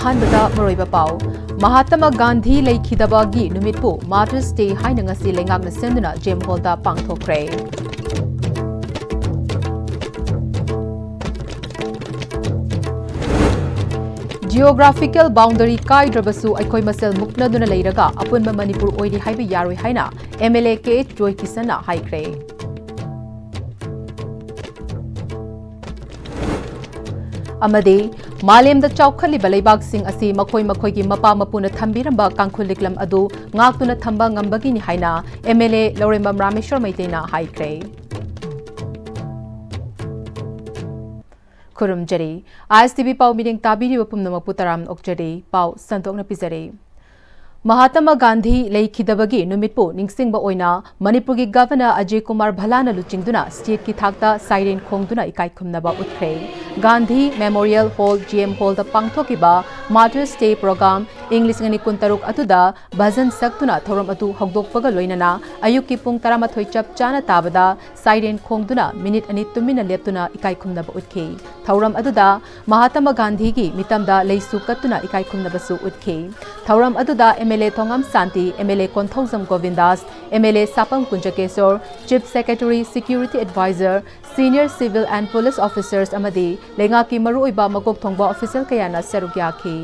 अहानबदा मरोइबा पाउ महात्मा गांधी लेखिदबागी नुमितपु मार्टर्स डे हाइना ngasi lengakna senduna जेम हॉलदा पांगथोखरे जियोग्राफिकल बाउंडरी काइद्रबसु अखोय मसेल मुक्नदुना लेरगा अपुनबा मणिपुर ओइरी हाइबा यारोय हाइना एमएलए के जोय किसना हाइख्रे अमदे मालेमदा चौखलिबा लेबाकसिंग असि मखोय मखोयगी मपा मपुना थंबिरंबा कांखुलिकलम अदु ngaktuna thamba ngambagini haina MLA Laurembam Rameshwar मैतेना हाइख्रे खुरुमजरी ISTV पाउ मीटिंग ताबीरी पुमनमकपु तराम ओक्जरी पाउ संतोकना पिजरे महात्मा गांधी लेखिदबगी नुमितपु निंगसिंगबा ओइना मणिपुरगी गवर्नर अजय कुमार भलाना लुचिंगदुना स्टेट की थाकता साइरेन खोंगदुना इकाई खुमनबा उठ्रे Gandhi memorial hall GM hall द पांगथोकिबा martyrs day programme English ngani kuntaruk atuda bhajan saktuna thoram atu hogdokpaga loinana ayukki pung 13 chap chana tabada siren khongduna minute ani tumina leptuna ikai khumnaba utkhi thoram aduda mahatma gandhi gi mitamda leisu katuna ikai khumnaba su utkhi thoram aduda MLA thongam santi MLA konthaujam govindas MLA sapam kunjakesor chief secretary security advisor senior civil and police officers amadi lenga ki maru oiba makok thongba official kayana sarugyakhi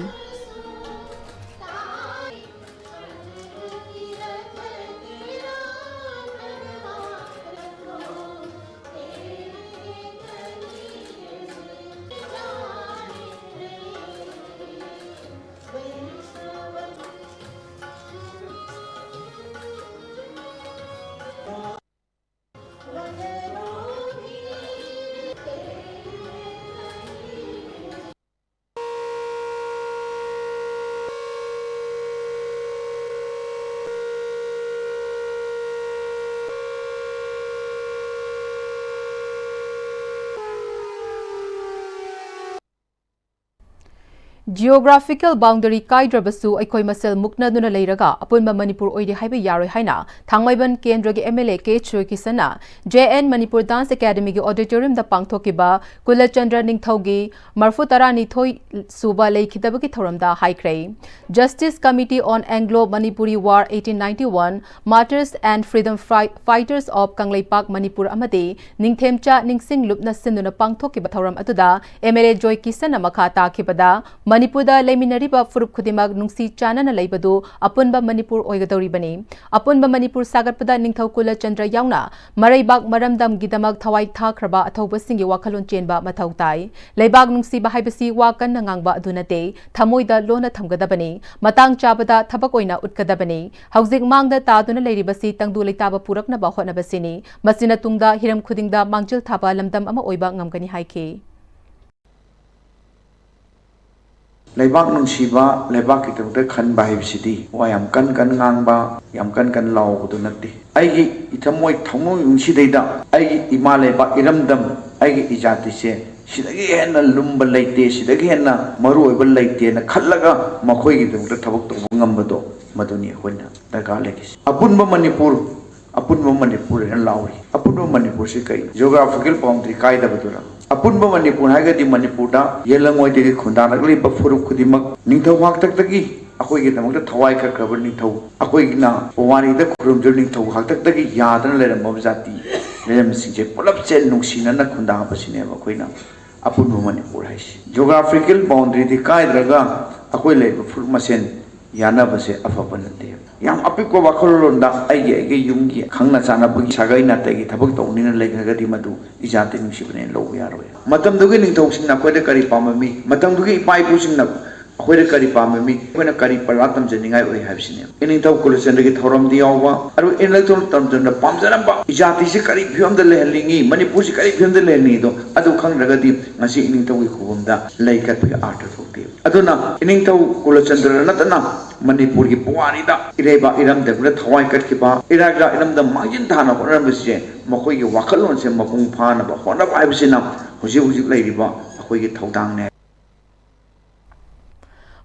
Geographical boundary kaidrbasu aikoi masel muknaduna leiraga apunba Manipur oidi haiba yaroi haina thangmaiban kendra gi MLA ke choi kisana JN Manipur Dance Academy gi auditorium da pangthokiba Kulachandra Ningthaugi Marfutarani thoi suba leikhidabagi thoramda haikrei Justice Committee on Anglo Manipuri War 1891 Martyrs and Freedom Fighters of Kangleipak Manipur amade Ningthemcha Ningsing Lupna Sinduna pangthokiba thoram atuda MLA Joy Kisana makha takibada Manipurda leminariba furup khudimak nungsi chanana leibadu apunba Manipur oigadoribani apunba Manipur sagarpada ningthau kula chandra yauna maraibak maramdam gidamak thawai thakraba athauba singi wakhalon chenba mathau tai leibak nungsi bahaibasi wakan nangangba adunate thamoida lona thamgadabani matang chabada thabak oina utkadabani haujik mangda taduna leiribasi tangdu leitaba purakna ba honabasini masina tungda hiram khudingda mangjil thaba lamdam ama oiba ngamgani haike Leibak nungsiba leibak kitangda khan bahibsidi wa yam kan ngangba yam kan law gudu natti aigi ithamoi thongmo yungsideida aigi ima leibak iramdam aigi ijati se sidagi henna lumba leite sidagi henna maru oiba leite na khallaga makhoi gidangda thabak to ngambado maduni hoina daga legis apunba Manipur en lauri apunba Manipur se kai geographical boundary kaida badura apunba Manipur hagadi Manipur da yelangoi de khunda lagli ba furup khudimak ningthau hak tak taki akoi gi tamang da thawai kha khabar ningthau akoi na wani da khurumjur ningthau hak tak taki yadana leram mabjati leram singje pulap chen nungsina na khunda basine ba koina apunba Manipur haisi geographical boundary di kaidraga akoi le furup masen yana base afapanate yam apiko wakholonda aige yumgi khangna chana bugi sagai na tagi thabak tawni na leghagadi madu ijate nungsibne lo yaroi matam dugi ningthau singna koida kari pamami matam dugi pai pu singna akhoi kari pamami koina kari paratam jeningai oi habsine iningthau kulachandra gi thoram di yawa aru inlectron tamjana pamjaramba ijati se kari phiom da lehalingi Manipur se kari phiom da lehni do adu khangragadi ngasi iningthau gi khubumda laikat bi art thokti aduna iningthau kulachandra natana Manipur ki puwani da ireba iram debra thawai katkiba iraga iram da mangin thana horamse makoi gi wakhalon se mapung phana ba hona ba habsina huji leiriba akoi gi thaudang ne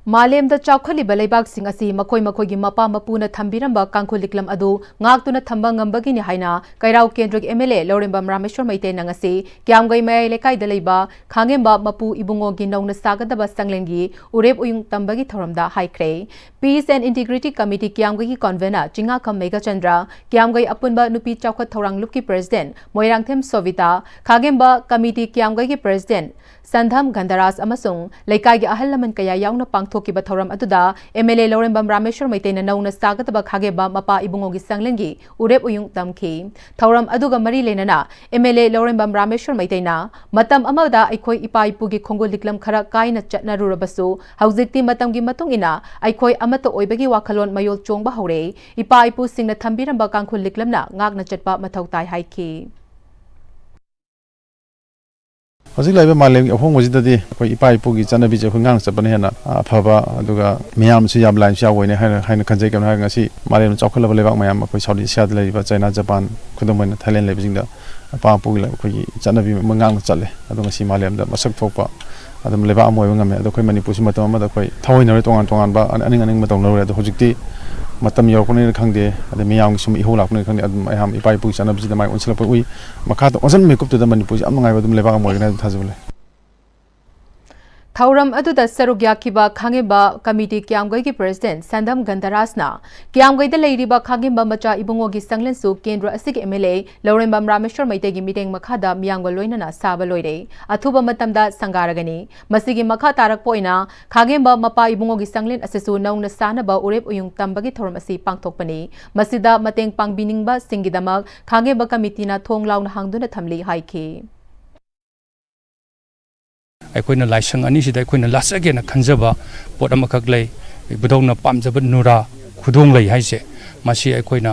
Malemda chaukhaliba leibak-sing asi makoi-makoigi mapa mapuna thambiramba kangkhuliklam adu ngaktuna thamba ngambagini haina Kairau Kendrigi MLA Lorembam Rameshwar Maitena ngasi Kiamgai Mayai Lekaida leiba Khangemba mapu ibungogi nauna sagadaba sanglengi urep uyung tambagi thoramda haikre Peace and Integrity Committee Kiamgai convener Chingakam Megachandra Kiamgai apunba nupi chaukhat thorang lupki President Moirangthem Sovita Khangemba Committee Kiamgai President Sandham Gandaras amasung Lekai ahal laman kaya yauna pangthokiba thoram aduda MLA Lorembam Rameshwar Maitena nauna sagadaba khageba mapa ibungogi sanglengi urep uyung tamki thoram aduga mari lenana MLA Lorembam Rameshwar Maitena matam amada aikoi ipa ipugi khongol liklam khara kaina chatnarurabasu haujikti matamgi matung ina aikoi amato oibagi wakhalon mayol chongba hore ipa ipu singna thambiramba kangkhul liklamna ngakna chatpa mathau tai haiki Hojik laiba malem ahong wajidadi koi ipa ipugi chanabi je khungang chapane hena phaba aduga miyam su yam line sha woine haina khanjai kam ha ngasi malem chawkhalaba lebak mayam koi Saudi Asia laiba China Japan khudamai Thailand laiba jingda pa pugi lai koi chanabi mangang challe adu ngasi malem da masak thokpa adum leba amoy ngame adu koi Manipur si matam ma da koi thawoina tongan ba aning matong lore adu hojikti matam yorkone khangde ade miyam sum iho lakne khangde adum ayam ipai pu chana bisi damai onsela pu ui makha to osan makeup to da Manipur am ngai badum leba mo gna thajule Thauram aduda sarugya kiba khangeba committee Kiamgai ki president Sandham Gandarasna Kiamgai da leiriba khangeba macha ibungogi sanglen su kendra asig MLA Lorembam Rameshwar Maitegi meeting makhada miyangwa loinana saba loire athuba matamda sangaragani masigi makha tarak poina khangeba mapa ibungogi sanglen asesu nauna sanaba urep uyung tambagi thoram asi pangthokpani masida mateng pangbiningba singidamak khangeba committee na thonglauna hangduna thamli haiki ꯑꯩꯈꯣꯏꯅ ꯂꯥꯏꯁꯪ ꯑꯅꯤꯁꯤꯗ ꯑꯩꯈꯣꯏꯅ ꯂꯥꯠꯆꯒꯦꯅ ꯈꯟꯖꯕ ꯄꯣꯠ ꯑꯃꯈꯛ ꯂꯩ ꯕꯨꯙꯧꯅ ꯄꯥꯝꯖꯕ ꯅꯨꯔꯥ ꯈꯨꯗꯣꯡ ꯂꯩ ꯍꯥꯏꯁꯦ ꯃꯁꯤ ꯑꯩꯈꯣꯏꯅ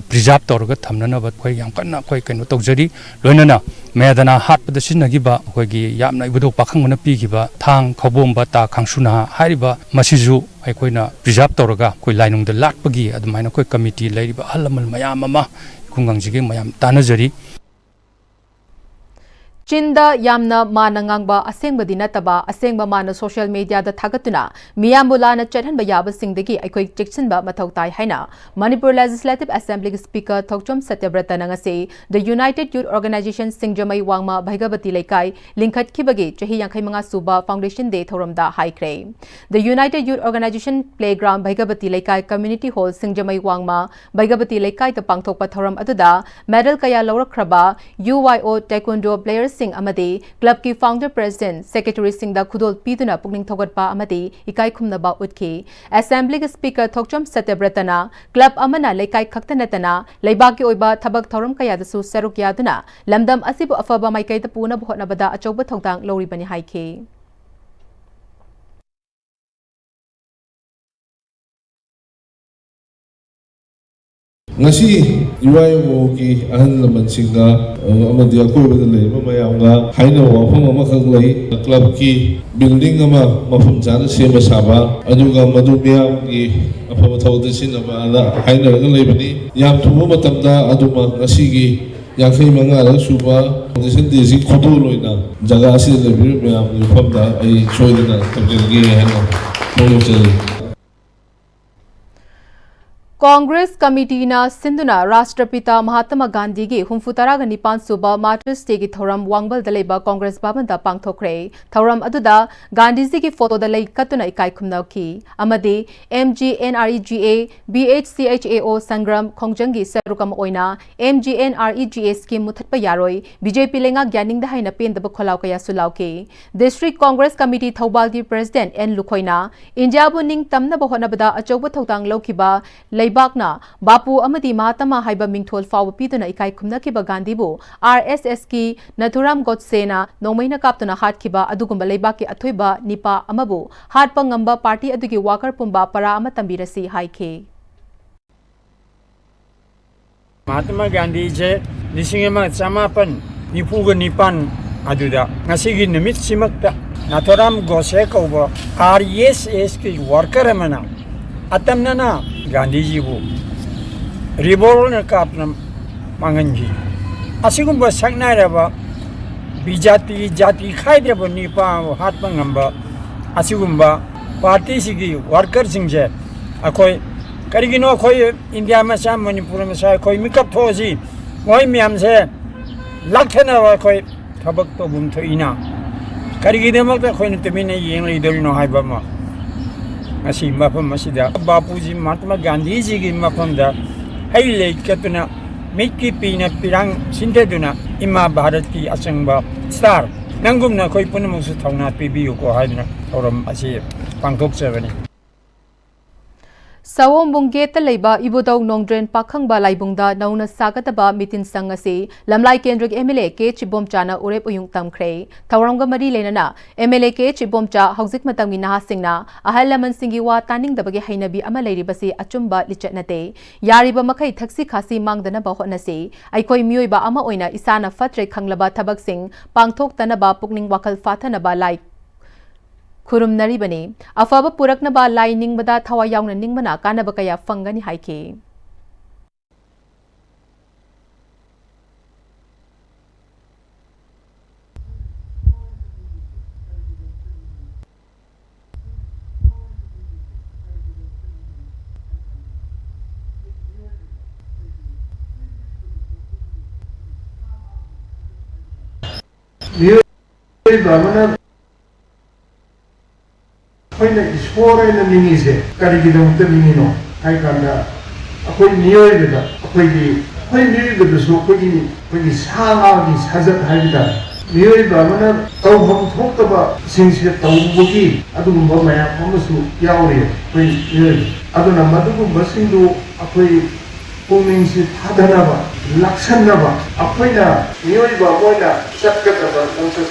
ꯄ꯭ꯔꯤꯖꯥꯔꯕ ꯇꯧꯔꯒ ꯊꯝꯅꯅꯕ ꯑꯩꯈꯣꯏ ꯌꯥꯝ ꯀꯟꯅ ꯑꯩꯈꯣꯏ ꯀꯩꯅꯣ ꯇꯧꯖꯔꯤ ꯂꯣꯏꯅꯅ ꯃꯦꯗꯅ ꯍꯥꯠꯄꯗ ꯁꯤꯖꯤꯟꯅꯈꯤꯕ ꯑꯩꯈꯣꯏꯒꯤ ꯌꯥꯝꯅ ꯏꯕꯨꯙꯧ ꯄꯥꯈꯪꯕꯅ ꯄꯤꯈꯤꯕ ꯊꯥꯡ ꯈꯧꯕꯣꯝꯕ ꯇꯥ ꯈꯥꯡꯁꯨꯅꯥ ꯍꯥꯏꯔꯤꯕ ꯃꯁꯤꯁꯨ ꯑꯩꯈꯣꯏꯅ ꯄ꯭ꯔꯤꯖꯥꯔꯕ ꯇꯧꯔꯒ ꯑꯩꯈꯣꯏ ꯂꯥꯏꯅꯨꯡꯗ ꯂꯥꯠꯄꯒꯤ ꯑꯗꯨꯃꯥꯏꯅ ꯑꯩꯈꯣꯏ ꯀꯃꯤꯇꯤ ꯂꯩꯔꯤꯕ ꯑꯍꯜ ꯂꯃꯟ ꯃꯌꯥꯝ ꯑꯃ ꯈꯨꯡꯒꯪꯁꯤꯒꯤ ꯃꯌꯥꯝ ꯇꯥꯟꯅꯖꯔꯤ Chinda yamna mana ngangba asengbadi nataba asengba mana social media da thagatuna miyambulana chathanba yaba singdagi aikoi chekchinba mathau tai haina Manipur Legislative Assembly Speaker Thokchom Satyabrata ngase the United Youth Organization Singjamai Wangma Bhaigabati Laikai Linkhat Kibagi chahi 65 suba Foundation Day thoramda haikre the United Youth Organization Playground Bhaigabati Laikai Community Hall Singjamai Wangma Bhaigabati Laikai ta pangthokpa thoram aduda medal kaya lawrakraba UYO Taekwondo players Singh amadi club ki founder president secretary Singh da khudol piduna pukning thogatpa amadi ikai khumnaba utki assembly speaker Thokchom Satyabrata club amana lekai khaktanatana leibak ki oiba thabak thoram kaya da su saruk yaduna lamdam asibu afaba maikai da puna bhotnabada achauba thongtang loribani haiki ngasi UIO ki ahal laman singna amadi akoibada leiba mayamga haina wafam amakak lei club ki building ama mafam chana sema saba aduga madu miyam ki afaba thawda sinaba ala haina ga leibani yam thuba matamda aduma ngasi gi yakhai manga la suba foundation desi khodo loina jaga asi lebi miyam ni famda ai choidina tabjilgi haina polo Congress Committee na Sindhuna Rashtrapita Mahatma Gandhi gi humfutaraga nipan suba Martyrs Day gi thoram wangbal daleba Congress Bhavan da pangthokre thoram aduda Gandhi ji gi photo da lei katuna ikai khumnau ki amadi MGNREGA BHCHAO Sangram Khongjang gi sarukam oina MGNREGA scheme muthatpa yaroi BJP lenga gyaning da haina pen da kholau kaya sulau ki District Congress Committee Thobal gi President N Lukhoina India bu ning tamna ba honabada achauba thotang laukiba Bakna Bapu Amadi Mahatma Haiba Mingthol Fawa Piduna Ikai Kumnakiba Gandhibu RSS ki Nathuram Godsena Nomaina Kaptuna Hatkhiba Adugumba Leibaki Athoiba Nipa Amabu Hatpa Ngamba Party Adugi Wakar Pumba Para Ama Tambirasi Haike Mahatma Gandhi je Nisingema Samapan Nipuga Nipan Aduda Nasigi Nimit Simakta Nathuram Godse RSS ki worker amana Atamnana Gandhi ji bu reborn kapnam manganji asigumba saknairaba bijati jati khaidreba nipa hatma ngamba asigumba party सिगी worker सिंजे अखोई करिगिनो अखोई India में सा मणिपुर में सा अखोई मिकअप थोसी मोई म्याम से लखना अखोई थबक तो बुम थोइना करिगिदमक अखोई नतमिने येंग लेदरिनो हाइबमा असी मफम मसिदा बापूजी महात्मा गांधी जी की मफम दा हई लेकतुना मिकी पीना पिरांग सिंधेदुना इमा भारत की असंगबा स्टार नंगुमना कोई पुनमुसु थौना पिबियु को हाइना थौरम असी पांगथोकचबनी Sawom Bungget Leba Ibudau Nongdren Pakhangba Laibungda Nauna Sagataba Mitin Sangasi Lamlai Kendrick MLA K Chibom Chana Urep Uyung Tamkre Tauranga Mari Lenana MLA K Chibom Cha Hauzik Matangi Naha Singna Ahalaman Singiwa Taning the Bagi Hainabi Amalari Basi Achumba Lichetnate Yariba Makai Taxi Kasi Mangdana Bahonasi Aikoi Muiba Ama Oina Isana Fatre Kanglaba Tabak Sing Pangtok Tanaba Pukning Wakal Fatanaba Like Kurum Naribani, Afaba Puraknaba Lai Ningbada Tawa Yang Ningbana Kanabakaya Fangani Haiki. When Ishore and the Minise, Karigidam the Minino, I can appoint near the appointee, when near the Sopini, when his Hana is Hazard Havida. Near Bramana, Tauham talked about since the Taubuki, Adumaya, Homosu, Yauri, when near Aduna Madu Basindu, Apoi, who means Hadanava, Laksanava, Apoina, Near Baboina, Sakataba, Moses,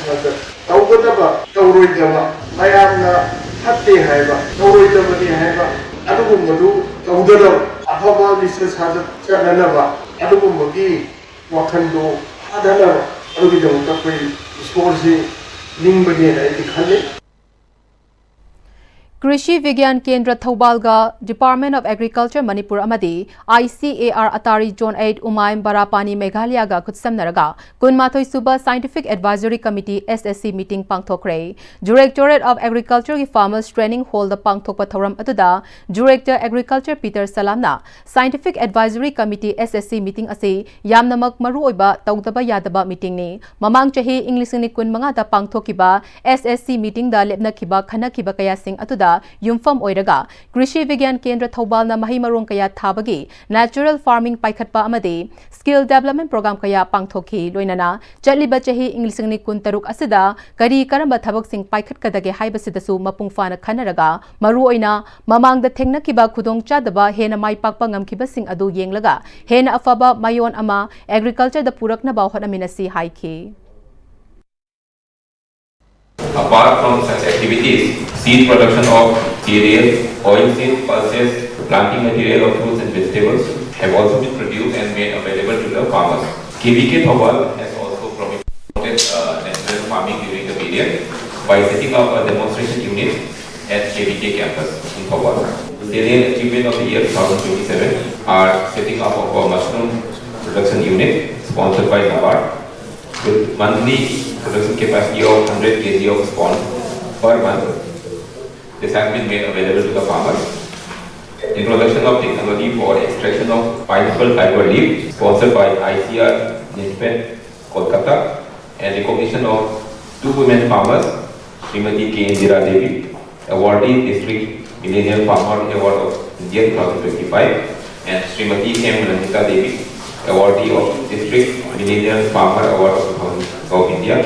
Taubadaba, Tauridava, Mayana. Happy Haiba, no readability Haiba, Adumadu, Tauda, Ahaba, Mrs. Hazard, Chananava, Adumagi, Wakando, Adana, Adubidam, Tapi, Sportsy, Limbadi, and Ethically. Krishi Vigyan Kendra Thaubalga Department of Agriculture Manipur Amadi ICAR Atari John 8 Umaim Barapani Meghalaya ga Kutsamnaraga Kunmatoi Suba Scientific Advisory Committee SSC meeting Pangthokre Directorate of Agriculture ki Farmers Training Hall the Pangthokpa Thoram Atuda Director Agriculture Peter Salamna Scientific Advisory Committee SSC meeting ase yamnamak maru oiba tawdaba yadaba meeting ni mamang chahi English ni kun manga da pangthokiba SSC meeting da lepna khiba khana khiba kaya sing atuda Yumfam Oiraga, Krishi Vigyan Kendra Thaubalna Mahimarong Kaya Thabagi, Natural Farming Paikhatpa Amadi, Skill Development Program Kaya Pangthoki, Loinana, Jatliba Chahi Englishing Kuntaruk Asida, Kari Karamba Thabak Sing Paikat Kadage Haibasidasu Mapungfana Kanaraga, Maruoina, Mamang the Tengna Kiba Kudong Chadaba, Hena Mai Pakpangam Kibasing Adu Yenglaga, Hena Afaba Mayon Ama, Agriculture the Purakna Bahanaminasi Haiki. Apart from such activities, seed production of cereals, oilseed, pulses, planting material of fruits and vegetables have also been produced and made available to the farmers. KVK Thawal has also promoted natural farming during the period by setting up a demonstration unit at KVK campus in Thawal. Salient achievement of the year 2027 are setting up of a mushroom production unit sponsored by NABARD with monthly production capacity of 100 kg of spawn per month. This has been made available to the farmers. Introduction of technology for extraction of pineapple fiber leaf sponsored by ICR NIPET Kolkata and recognition of 2 women farmers, Srimati K. Indira Devi, awardee District Millennial Farmer Award of India 2025 and Srimati M. Ranjita Devi, awardee of District Millennial Farmer Award of India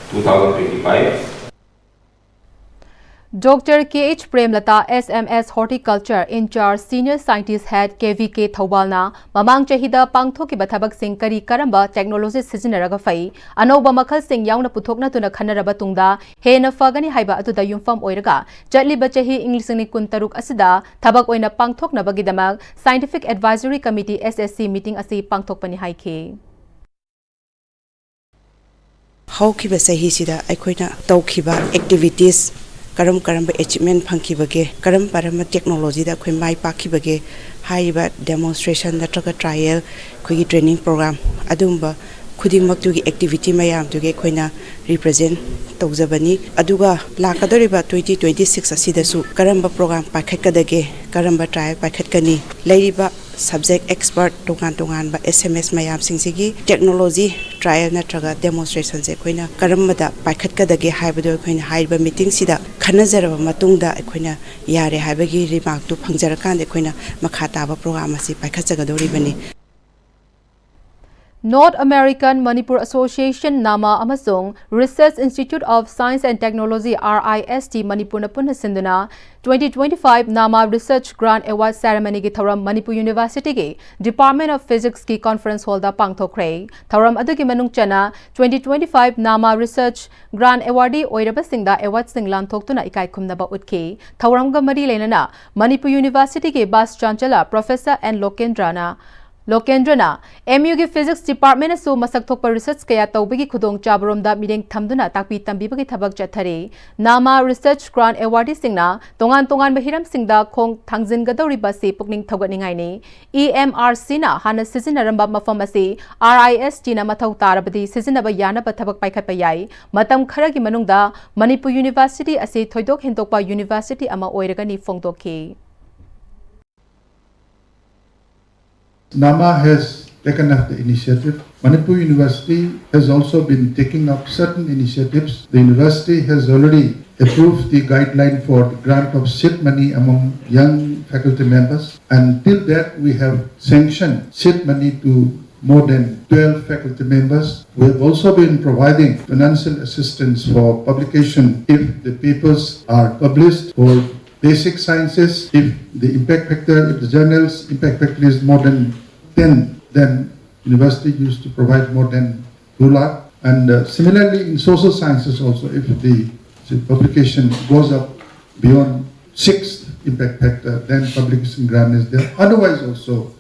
2025. Dr. K.H. Premlata, SMS Horticulture in charge Senior Scientist Head KVK Thaubalna, Mamang Chahida Pangthoki Bathabak Sing Kari Karamba Technology Sizinaraga Fai, Anoba Makal Sing Yauna Putokna Tuna Kanaraba Tungda, Hena Fagani Haiba Atuda Yumfam Oiraga, Jatli Bachahi English ni Kuntaruk Asida, Tabak Oina Pangthok na Bagidamag, Scientific Advisory Committee SSC meeting asi Pangthok Pani Haike. Haukiba Sahisida, Aikoina, Taukiba, activities. Karam achievement Pankibage, Karam Parama technology that Queen Mai Pakibage, Haiba demonstration, the trucker trial, Quickie training program, Adumba, ꯈꯨꯗꯤꯡꯃꯛꯇꯨꯒꯤ activity ꯃꯌꯥꯝꯗꯨꯒꯤ ꯑꯩꯈꯣꯏꯅ ꯔꯤꯄ꯭ꯔꯖꯦꯟ ꯇꯧꯖꯕꯅꯤ ꯑꯗꯨꯒ ꯂꯥꯛꯀꯗꯧꯔꯤꯕ 2026 ꯑꯁꯤꯗꯁꯨ ꯀꯔꯝꯕ programme ꯄꯥꯏꯈꯠꯀꯗꯒꯦ ꯀꯔꯝꯕ ꯇ꯭ꯔꯥꯏꯜ ꯄꯥꯏꯈꯠꯀꯅꯤ ꯂꯩꯔꯤꯕ ꯁꯕꯖꯦꯛ ꯑꯦꯛꯁꯄꯔꯠ ꯇꯣꯉꯥꯟꯕ SMS ꯃꯌꯥꯝꯁꯤꯡꯁꯤꯒꯤ ꯇꯦꯛꯅꯣꯂꯣꯖꯤ ꯇ꯭ꯔꯥꯏꯜ ꯅꯠꯇ꯭ꯔꯒ ꯗꯦꯃꯣꯟꯁꯇ꯭ꯔꯦꯁꯟꯁꯦ ꯑꯩꯈꯣꯏꯅ ꯀꯔꯝꯕꯗ ꯄꯥꯏꯈꯠꯀꯗꯒꯦ ꯍꯥꯏꯕꯗꯣ ꯑꯩꯈꯣꯏꯅ ꯍꯥꯏꯔꯤꯕ ꯃꯤꯇꯤꯡꯁꯤꯗ ꯈꯟꯅꯖꯔꯕ ꯃꯇꯨꯡꯗ ꯑꯩꯈꯣꯏꯅ ꯌꯥꯔꯦ ꯍꯥꯏꯕꯒꯤ ꯔꯤꯃꯥꯔꯛꯇꯨ ꯐꯪꯖꯔꯀꯥꯟꯗ ꯑꯩꯈꯣꯏꯅ ꯃꯈꯥ ꯇꯥꯕ ꯄ꯭ꯔꯣꯒ꯭ꯔꯥꯝ ꯑꯁꯤ ꯄꯥꯏꯈꯠꯆꯒꯗꯧꯔꯤꯕꯅꯤ North American Manipur Association NAMA amasung Research Institute of Science and Technology RIST Manipur na punna sinduna 2025 NAMA Research Grant Award Ceremony gi thoram Manipur University gi Department of Physics ki conference hall da pangthokre thoram adu gi manung chana 2025 NAMA Research Grant Awardee oiraba singda award sing lanthok tuna ikai khumna ba utki thoram ga mari lenana Manipur University gi Vice Chancellor Professor N Lokendrana MU gi Physics Department asu masak thokpa research kaya tawbigi khudong chabarom da mireng thamduna takpi tambibagi thabak chathare NAMA Research Grant Awardee singna tongan bahiram singda khong thangjin gadori ba se pukning thoganingai ne EMRC na hana sizinaramba mafam ase RIST na mathau tarabadi sizinaba yana ba thabak paikhat pa yai matam khara gi manungda Manipur University ase thoidok hentokpa university ama oiraga ni phongdokhi NAMA has taken up the initiative. Manipur University has also been taking up certain initiatives. The university has already approved the guideline for the grant of seed money among young faculty members. And till that, we have sanctioned seed money to more than 12 faculty members. We have also been providing financial assistance for publication if the papers are published for basic sciences. If the impact factor, if the journal's impact factor is more than 10, then university used to provide more than 2 lakh. And similarly in social sciences also, if the publication goes up beyond 6th impact factor, then publication grant is there. Otherwise also,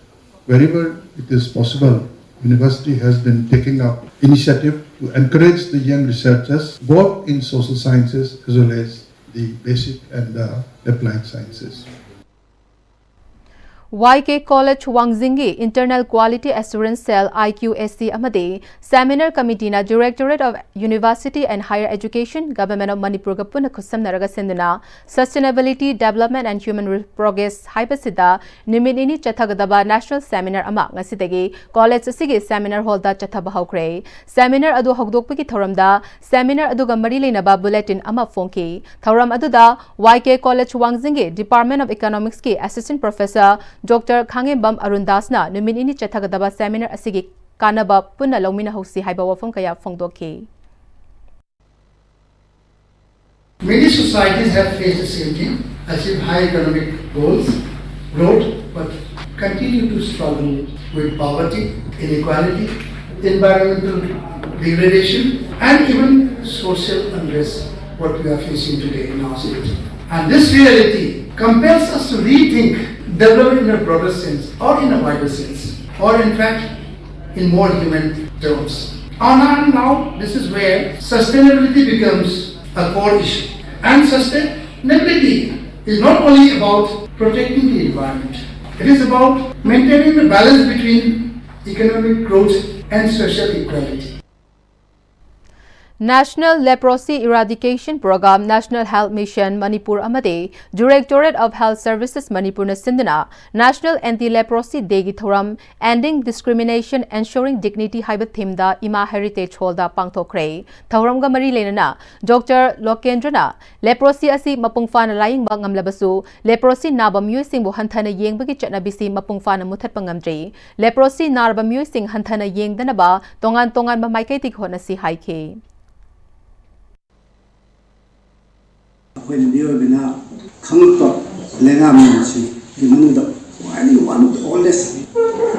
wherever it is possible, university has been taking up initiative to encourage the young researchers, both in social sciences as well as the basic and applied sciences. YK College Wangzingi Internal Quality Assurance Cell IQSC amadi Seminar Committee na Directorate of University and Higher Education Government of Manipur ga puna khusam naraga senduna Sustainability Development and Human Progress haibasida niminini chathagadaba National Seminar ama ngasidagi college asigi seminar hall da chathaba haukre seminar adu hogdokpagi thoramda seminar adu ga mari leinaba bulletin ama phonki thoram adu da YK College Wangzingi Department of Economics ki Assistant Professor Dr. Khangembam Arundasna numinini chathagadaba seminar asigi kanaba punna longmina hosi haiba wafam kaya phongdokhi. Many societies have faced the same thing, achieve high economic goals, growth, but continue to struggle with poverty, inequality, environmental degradation, and even social unrest, what we are facing today in our state. And this reality compels us to rethink development in a broader sense, or in a wider sense, or in fact, in more human terms. And now, this is where sustainability becomes a core issue. And sustainability is not only about protecting the environment. It is about maintaining the balance between economic growth and social equality. National Leprosy Eradication Program National Health Mission Manipur amade Directorate of Health Services Manipur na sinduna National Anti-Leprosy Day gi thoram Ending Discrimination Ensuring Dignity haiba theme da Ima Heritage Hall da pangthokre thoram ga mari lenana Dr. Lokendrana leprosy asi mapungfana laing ba ngamlabasu leprosy naba myoy singbu hanthana yengbagi chatnabisi mapungfana muthat pangamdri leprosy narba myoy sing hanthana yengdana ba tongan ba maikai tik hona si haike when we are in a Kanto Lengamansi, the Manuda, one of the oldest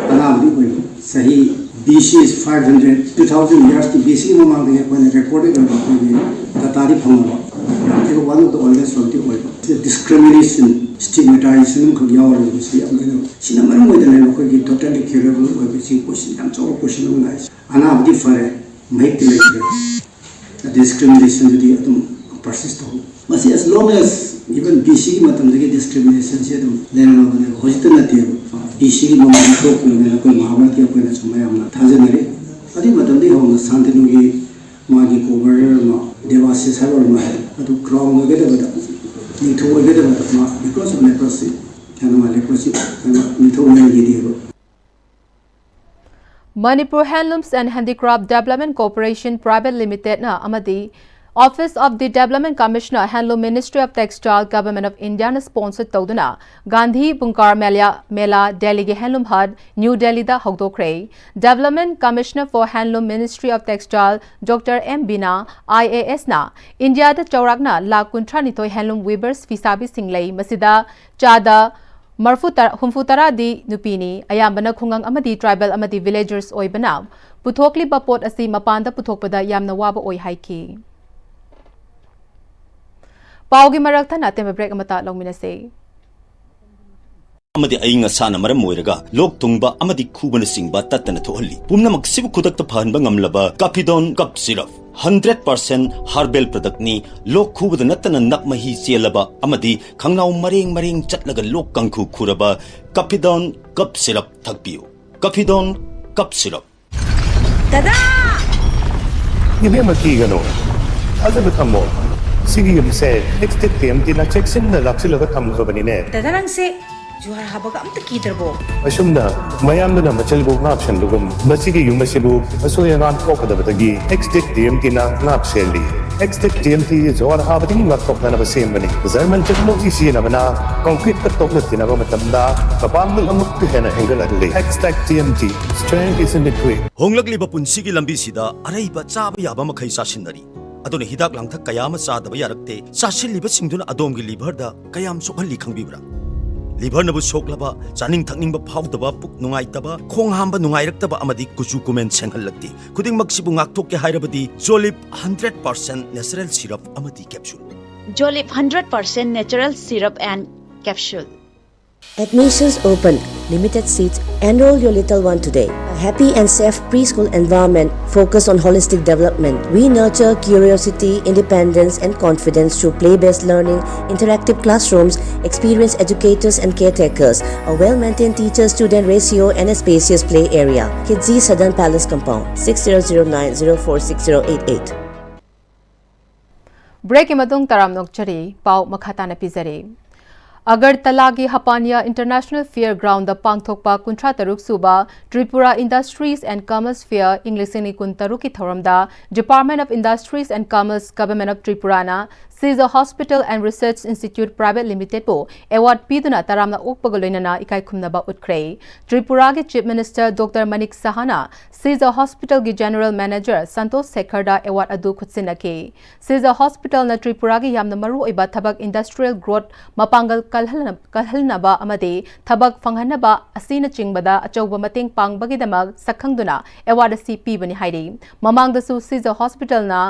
Anam Sahi BC is 2000 years to BC when recorded about the Tatari Pangaba. One of the oldest of the world. Discrimination, stigmatization, Cinnamon with the local totally curable with a question, and so question nice. Anam different, make the discrimination to the persistent. As long as even BC matamdagi discrimination se dum lena na hojita na tiya BC mo to ko na ko mahabrat ya ko na sumaya amna thajanare अदि मतंदी Hong शांतिनुगी मागी cover मा Dewasi cyber मा अदु crown गदबदा निथो गदबदा मा because of leprosy kana leprosy kana निथो नगी दिबो Manipur Handlooms and Handicraft Development Corporation Private Limited na amadi Office of the Development Commissioner Handloom Ministry of Textile Government of India na sponsored tawduna Gandhi Bunkar Mela Delhi ge Handloom Hut New Delhi da hogdokre Development Commissioner for Handloom Ministry of Textile Dr. M. Bina IAS na India da chaurakna la kuntra nitoi handloom weavers fisabi singlei masida chada Humfutara di Nupini, Ayambana Kungang Amadi tribal Amadi villagers Oibana, Putokli Bapot Asi Mapanda Putokpada Yamnawaba Oi Haiki. Paugi Marakta Natem break Amata Longminase. amadi ainga sana maram moiraga lok tungba amadi khubana singba tatana thohalli pumna maksibu kudakta phanba ngamlaba Capidon cup syrup 100% herbal product ni lok khubada natana nakmahi selaba amadi khangnaw mareng chatlaga lok kangkhu khuraba Capidon cup syrup thakpiu Capidon cup syrup tada Give him a key gano azabutamo sigi yumse next time tina checksin na laksila tham khabani ne tada nang se juhar habaga amta kiderbo asumna mayamna machalbo ngapshan lugum masigi yumasibu asoyangan kokadabagi next time tina ngapseli next time ti juhar habadi ngakokna ba sembani German technology sina bana concrete ka tokna tina ba matamda kapamul amuk hena angle adli next TMT strength is in the quick honglakli ba punsigi lambi sida araiba chaba yaba makhai sasinari aduna hidak langthak kayama sadaba yarakte sasilliba singduna adomgi liver da kayam sokhalli khangbibra liver nabu soklaba chaning thakning ba phawdaba puk nungai taba khong hamba nungai raktaba amadi kuchu kumen senghallakti khuding maksibu ngakthok ke hairabadi Jolip 100% natural syrup amadi capsule Jolip 100% natural syrup and capsule Admissions open. Limited seats. Enroll your little one today. A happy and safe preschool environment focused on holistic development. We nurture curiosity, independence and confidence through play-based learning, interactive classrooms, experienced educators and caretakers, a well-maintained teacher-student ratio and a spacious play area. Kidzi Southern Palace Compound, 6009046088. Break imadung taram nokchari pau makhatana pizare. Agartala ki Hapania International Fairground da pangthokpa kuntra taruk suba Tripura Industries and Commerce Fair Inglisini kuntaruk ki thoramda Department of Industries and Commerce Government of Tripura na Caesar Hospital and Research Institute Private Limited po award piduna taramna okpagaloina na ikai khumna ba utkre Tripura ki Chief Minister Dr. Manik Sahana Caesar Hospital ki General Manager Santosh Sekhar da award adu khutsinake Caesar Hospital na Tripura ki yamna maru oiba thabak industrial growth mapangal kalhalnaba amade thabak fanghanaba asina chingbada achauba mateng pangbagidamag sakhangduna award asi pibani hairi mamangda su Caesar Hospital na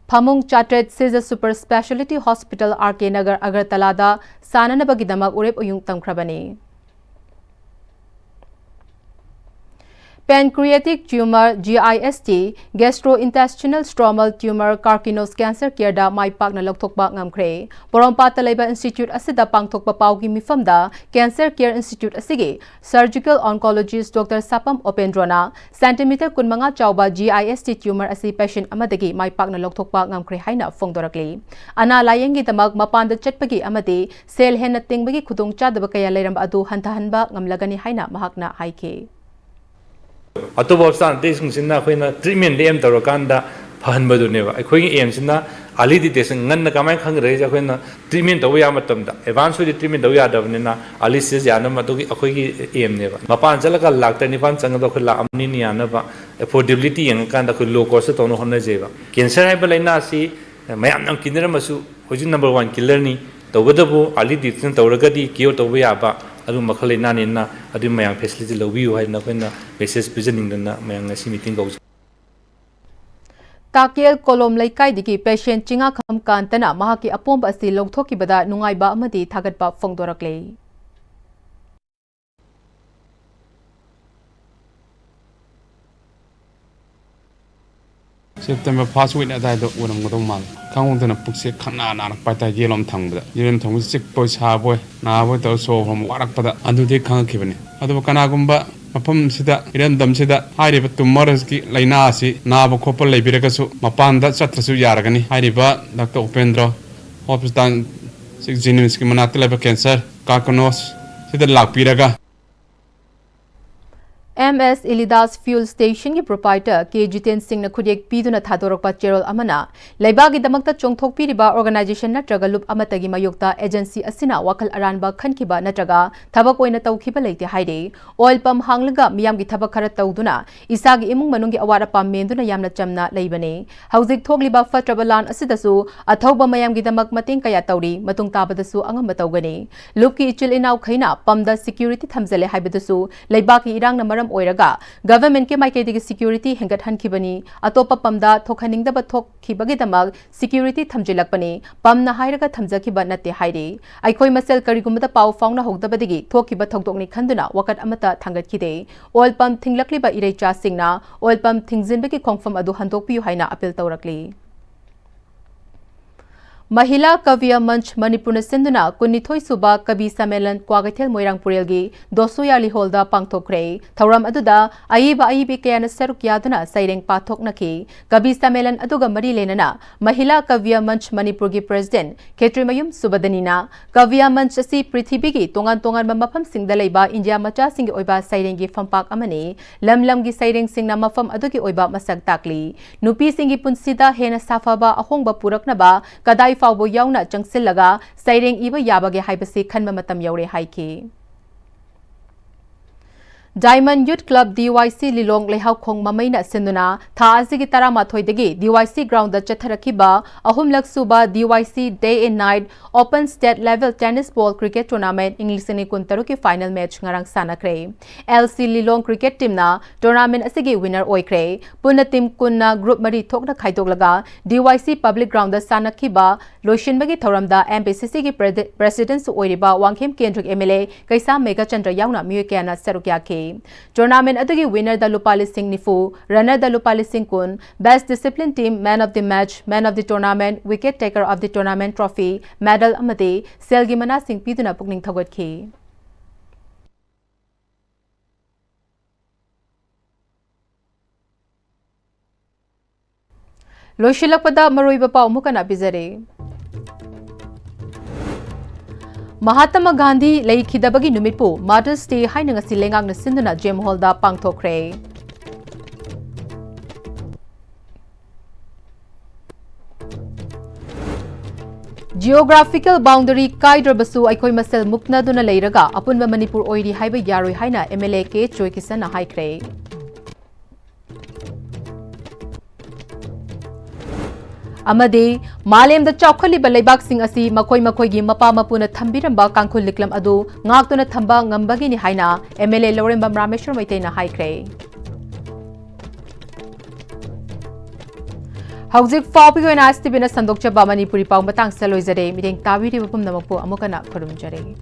Phamung Chartered Caesar Super Speciality Hospital RK Nagar Agartala da sananabagidamag urep uyung tamkhrabani Pancreatic tumor GIST gastrointestinal stromal tumor carcinous cancer care da mai pakna lokthokba ngamkhre Porompat Laiba Institute asida pangthokpa paugi mifamda Cancer Care Institute asigi surgical oncologist Dr. Sapam Opendrona centimeter kunmanga chauba GIST tumor asi patient amadagi mai pakna lokthokpa ngamkhre haina fongdorakli ana layengi damak mapanda chetpagi amade sel hen tingbagi khudong chadaba kaya leiram adu hantahanba ngamlagani haina mahakna haike Atobo scientists sinna khoina treatment em torokanda phanbaduneba akhoi em sinna ali detection nganna kamai khangre ja khoina treatment taw ya matamda advance treatment taw ya dabnina ali se jana matogi akhoi gi em neba mapan jalaka lakta nipan changda khula amni ni anaba affordability yang kanda khoi low cost tawno honna jeba cancer hai balaina si mayam nam kinera masu hoji number 1 killer ni tawadabu ali detection tawragadi cure taw ya ba adu makhale na ni na adu mayang facility lobiu hai na khoina message presenting na mayang asi meeting go Takiel kolom laikai digi patient chinga kham kantana mahaki apomba asi longthoki bada nungai ba amadi thagat ba fongdorakle September first week adai do unam godong mal kangong tana pukse khana nanak paita yelom thangbada yelom thang sik poi sa boy na boy to so from warak pada adu de khang khibani adu kana gumba mafam sida irandam sida hairiba tumors ki laina asi naba khopal leibiragasu mapanda chatrasu yaragani hairiba Dr. Upendra hospital sik jenims ki manat leba cancer kakonos sida lakpiraga MS Ilidas Fuel Station ki proprietor K Jiten Singh na khudek piduna thadorokpa cherol amana leibagi damakta chongthokpiriba organization natraga loop amatagi mayokta agency asina wakal aranba khankiba natraga thabak oina tawkhiba leite haide oil pump hanglaga miyamgi thabak khara tawduna isagi imung manungi awara pam menduna yamna chamna leibane hauzik thogliba fatrabalan asidasu athauba mayamgi damak mateng kaya tawri matung tabadasu angamba tawgani loop ki ichil inaw khaina pamda security thamjale haibadasu leibaki irang na oiraga government ke maikedi security hengat hankibani atopa pamda thokhaningdaba thokhibagi damak security thamjilakpani pamna hairaga thamjakiba natte haire aikhoi masel karigumata pau fauna hogdabadigi thokhiba thogdokni khanduna wakat amata thangatkide oil pump thinglakliba ireicha singna oil pump thingzinbagi khongfam adu handokpiu haina appeal tawrakli Mahila Kavya Manch Manipur Sinduna Kunithoi Suba Kabi Samelan Kwagathel Moirangpurel gi Dosoyali Holda Pangthokre Thauram aduda Aiba Aibi Kayana Saruk Yaduna Saireng Pathok Naki Kabi Samelan aduga Mari Lenana Mahila Kavya Manch Manipur gi President Ketrimayum Subadanina Kavya Manch asi Prithibi gi Tongan Mafam Singda Leiba India Macha Sing Oiba Saireng gi Fampak Amani Lam gi Saireng Singna Mafam adugi Oiba Masak Takli Nupi Singi Punsida Hena Safaba Ahongba Puraknaba Kadai Faubo yauna changsillaga saireng iba yabage haibasi khanma matam yaure haiki Diamond Youth Club DYC Lilong Lehau Khong Mamaina Sinduna Tha Asigi Taramathoi degi DYC ground da chatharakiba ahumlak suba DYC Day and Night Open State Level Tennis Ball Cricket Tournament English ni kuntaru ki final match ngarang sanakre LC Lilong Cricket Team na tournament asigi winner oikre punna team kunna group mari thokna khaidoglaga DYC Public Ground da sanakiba loishinbagi thoramda MPCC ki president su oiriba Wangkhem Kendrick MLA Kaisa Mega Chandra yauna miyekana sarukyake Tournament adugi winner da Lupali Singh Nifu, runner da Lupali Singh Kun, best discipline team, man of the match, man of the tournament, wicket taker of the tournament trophy, medal amade, Selgi Mana Singh Piduna Pukning Thagwat ki. Loishilakpada Maroiba Pau Mukana Bizare. Mahatma Gandhi Laikhidabagi Numitpu Mother's Day haina ngasi lengang na sinduna Gem Hall da pangthokre Geographical boundary kaidrabasu aikoi masel mukna duna leiraga apunba Manipur oiri haiba yaroi haina MLA ke choikisana haikre Amade Malem the Chokali Balibak Sing Asi Makoi Makoigi Mapa Mapuna Thambiramba Kankul Liklam Adu Ngaktuna Thamba Ngambagini Haina MLA Loremba Rameshwar Maitena Haikre Hauzik Fabi and Astibina Sandokcha Manipuri Pau Matang Saloizade meeting Tawiri Pum Namapu Amokana Kurumjare.